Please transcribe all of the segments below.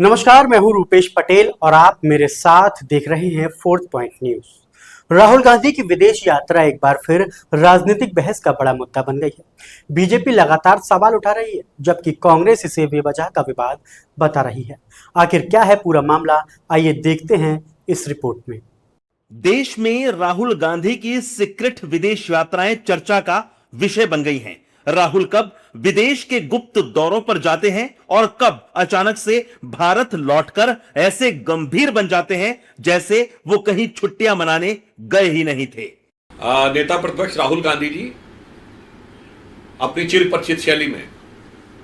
नमस्कार, मैं हूं रूपेश पटेल और आप मेरे साथ देख रहे हैं fourth point news. Rahul Gandhi की विदेश यात्रा एक बार फिर राजनीतिक बहस का बड़ा मुद्दा बन गई है। बीजेपी लगातार सवाल उठा रही है, जबकि कांग्रेस इसे बेवजह का विवाद बता रही है। आखिर क्या है पूरा मामला, आइए देखते हैं इस रिपोर्ट में। देश में राहुल गांधी की सीक्रेट विदेश यात्राएं चर्चा का विषय बन गई हैं। राहुल कब विदेश के गुप्त दौरों पर जाते हैं और कब अचानक से भारत लौटकर ऐसे गंभीर बन जाते हैं जैसे वो कहीं छुट्टियां मनाने गए ही नहीं थे। नेता प्रतिपक्ष राहुल गांधी जी अपनी चिर परिचित शैली में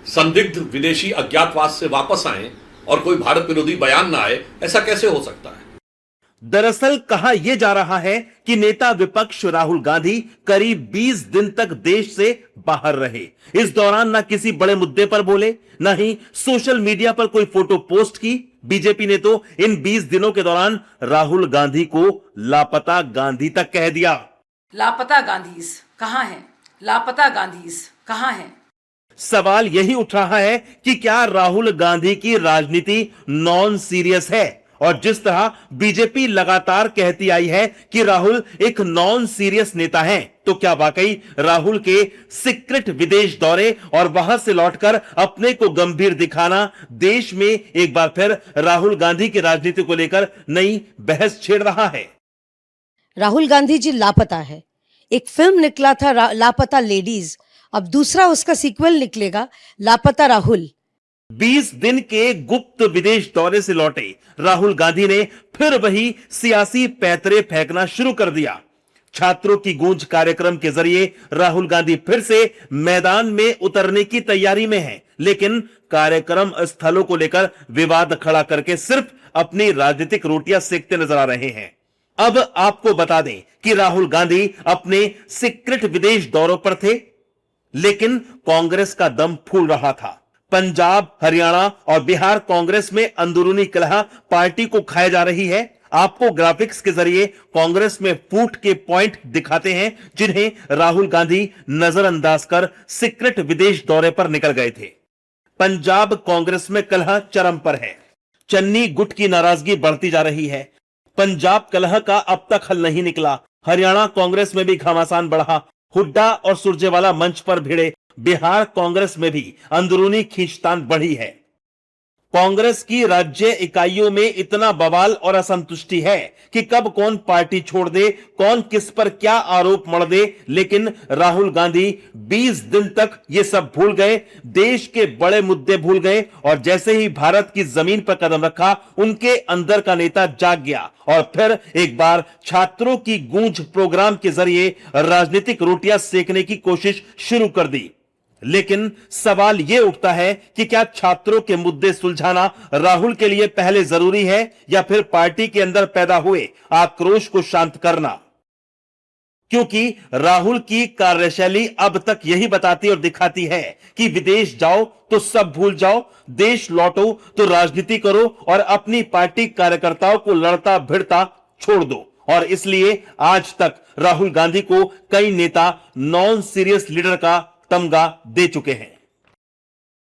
संदिग्ध विदेशी अज्ञातवास से वापस आए और कोई भारत विरोधी बयान ना आए, ऐसा कैसे हो सकता है? दरअसल कहा यह जा रहा है कि नेता विपक्ष राहुल गांधी करीब 20 दिन तक देश से बाहर रहे। इस दौरान न किसी बड़े मुद्दे पर बोले, न ही सोशल मीडिया पर कोई फोटो पोस्ट की। बीजेपी ने तो इन 20 दिनों के दौरान राहुल गांधी को लापता गांधी तक कह दिया। लापता गांधीज कहां हैं? लापता गांधीज कहां हैं? सवाल यही उठ रहा है कि क्या राहुल गांधी की राजनीति नॉन सीरियस है? और जिस तरह बीजेपी लगातार कहती आई है कि राहुल एक नॉन सीरियस नेता हैं, तो क्या वाकई राहुल के सीक्रेट विदेश दौरे और वहां से लौटकर अपने को गंभीर दिखाना देश में एक बार फिर राहुल गांधी की राजनीति को लेकर नई बहस छेड़ रहा है? राहुल गांधी जी लापता है। एक फिल्म निकला था लापता लेडीज, अब दूसरा उसका सीक्वल निकलेगा लापता राहुल। 20 दिन के गुप्त विदेश दौरे से लौटे राहुल गांधी ने फिर वही सियासी पैतरे फेंकना शुरू कर दिया। छात्रों की गूंज कार्यक्रम के जरिए राहुल गांधी फिर से मैदान में उतरने की तैयारी में हैं, लेकिन कार्यक्रम स्थलों को लेकर विवाद खड़ा करके सिर्फ अपनी राजनीतिक रोटियां सेकते नजर आ रहे हैं। अब आपको बता दें कि राहुल गांधी अपने सीक्रेट विदेश दौरों पर थे, लेकिन कांग्रेस का दम फूल रहा था। पंजाब, हरियाणा और बिहार कांग्रेस में अंदरूनी कलह पार्टी को खाए जा रही है। आपको ग्राफिक्स के जरिए कांग्रेस में फूट के पॉइंट दिखाते हैं, जिन्हें राहुल गांधी नजरअंदाज कर सीक्रेट विदेश दौरे पर निकल गए थे। पंजाब कांग्रेस में कलह चरम पर है। चन्नी गुट की नाराजगी बढ़ती जा रही है। पंजाब कलह का अब तक हल नहीं निकला। हरियाणा कांग्रेस में भी घमासान बढ़ा। हुड्डा और सुरजेवाला मंच पर भिड़े। बिहार कांग्रेस में भी अंदरूनी खींचतान बढ़ी है। कांग्रेस की राज्य इकाइयों में इतना बवाल और असंतुष्टि है कि कब कौन पार्टी छोड़ दे, कौन किस पर क्या आरोप मढ़ दे, लेकिन राहुल गांधी 20 दिन तक ये सब भूल गए, देश के बड़े मुद्दे भूल गए और जैसे ही भारत की जमीन पर कदम रखा, उनके अंदर का नेता जाग गया और फिर एक बार छात्रों की गूंज प्रोग्राम के जरिए राजनीतिक रोटियां सेकने की कोशिश शुरू कर दी। लेकिन सवाल यह उठता है कि क्या छात्रों के मुद्दे सुलझाना राहुल के लिए पहले जरूरी है या फिर पार्टी के अंदर पैदा हुए आक्रोश को शांत करना? क्योंकि राहुल की कार्यशैली अब तक यही बताती और दिखाती है कि विदेश जाओ तो सब भूल जाओ, देश लौटो तो राजनीति करो और अपनी पार्टी कार्यकर्ताओं को लड़ता भिड़ता छोड़ दो। और इसलिए आज तक राहुल गांधी को कई नेता नॉन सीरियस लीडर का तमगा दे चुके हैं।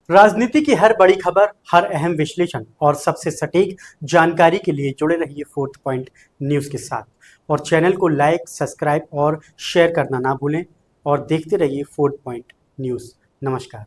राजनीति की हर बड़ी खबर, हर अहम विश्लेषण और सबसे सटीक जानकारी के लिए जुड़े रहिए फोर्थ पॉइंट न्यूज के साथ और चैनल को लाइक, सब्सक्राइब और शेयर करना ना भूलें और देखते रहिए फोर्थ पॉइंट न्यूज। नमस्कार।